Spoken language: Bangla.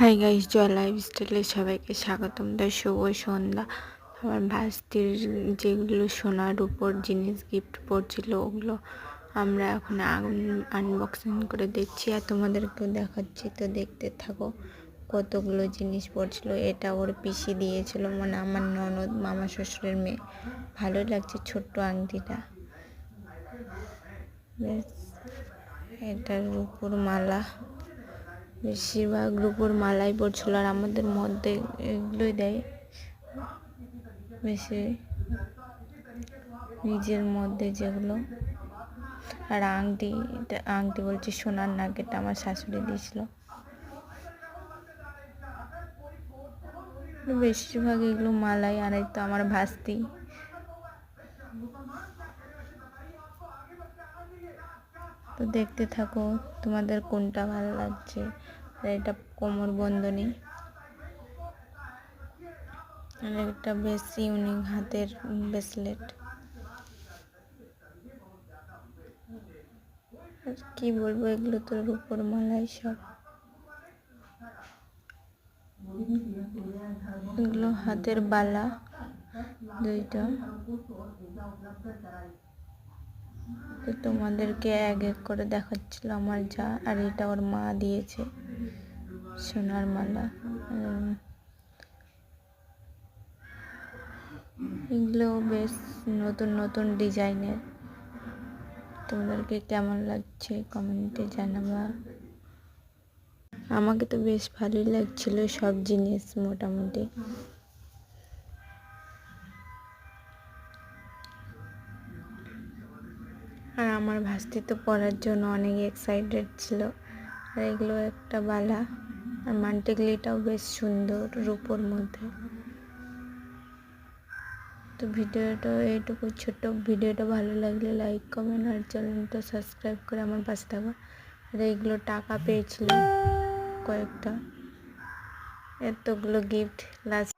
হাই গাইস, জয় লাইফস্টাইলে সবাইকে স্বাগতম। শুভ সন্ধ্যা। আমার ভাস্তির যেগুলো সোনার উপর জিনিস গিফট পড়ছিল ওগুলো আমরা এখন আনবক্সিং করে দেখছি আর তোমাদেরকেও দেখাচ্ছি, তো দেখতে থাকো। কতগুলো জিনিস পড়ছিল। এটা ওর পিসি দিয়েছিল, মানে আমার ননদ, মামা শ্বশুরের মেয়ে। ভালো লাগছে ছোট্ট আংটিটা, বেশ। এটার উপর মালা, বেশিরভাগ রূপোর মালাই পড়ছিল, আর আমাদের মধ্যে এগুলোই দেয় বেশি, নিজের মধ্যে যেগুলো। আর আংটি, এটা আংটি বলছি সোনার নাক, এটা আমার শাশুড়ি দিয়েছিল। বেশিরভাগ এগুলো মালাই, আর এই তো আমার ভাস্তি। তো দেখতে থাকো, তোমাদের কোনটা ভালো লাগছে। আর এটা কোমর বন্ধনী, আর একটা বেশ ইউনিক হাতের ব্রেসলেট। আর কি বলবো, এগুলো তো রূপোর মালাই সব। এগুলো হাতের বালা দুইটা। তো তোমাদেরকে এক এক করে দেখাচ্ছিল আমার যা, আর এটা ওর মা দিয়েছে সোনার মালা। এগুলো বেশ নতুন নতুন ডিজাইনের। তোমাদেরকে কেমন লাগছে কমেন্টে জানাবা। আমাকে তো বেশ ভালোই লাগছিল সব জিনিস মোটামুটি। আর আমার ভাস্তি তো পড়ার জন্য অনেক এক্সাইটেড ছিল। আর এগুলো একটা বালা, আর মান্টিগুলিটাও বেশ সুন্দর রূপোর মধ্যে। তো ভিডিওটা এইটুকু ছোট্ট। ভিডিওটা ভালো লাগলে লাইক, কমেন্ট আর চ্যানেলটা সাবস্ক্রাইব করে আমার পাশে থাকো। আর এইগুলো টাকা পেয়েছিল কয়েকটা, এতগুলো গিফট লাস্ট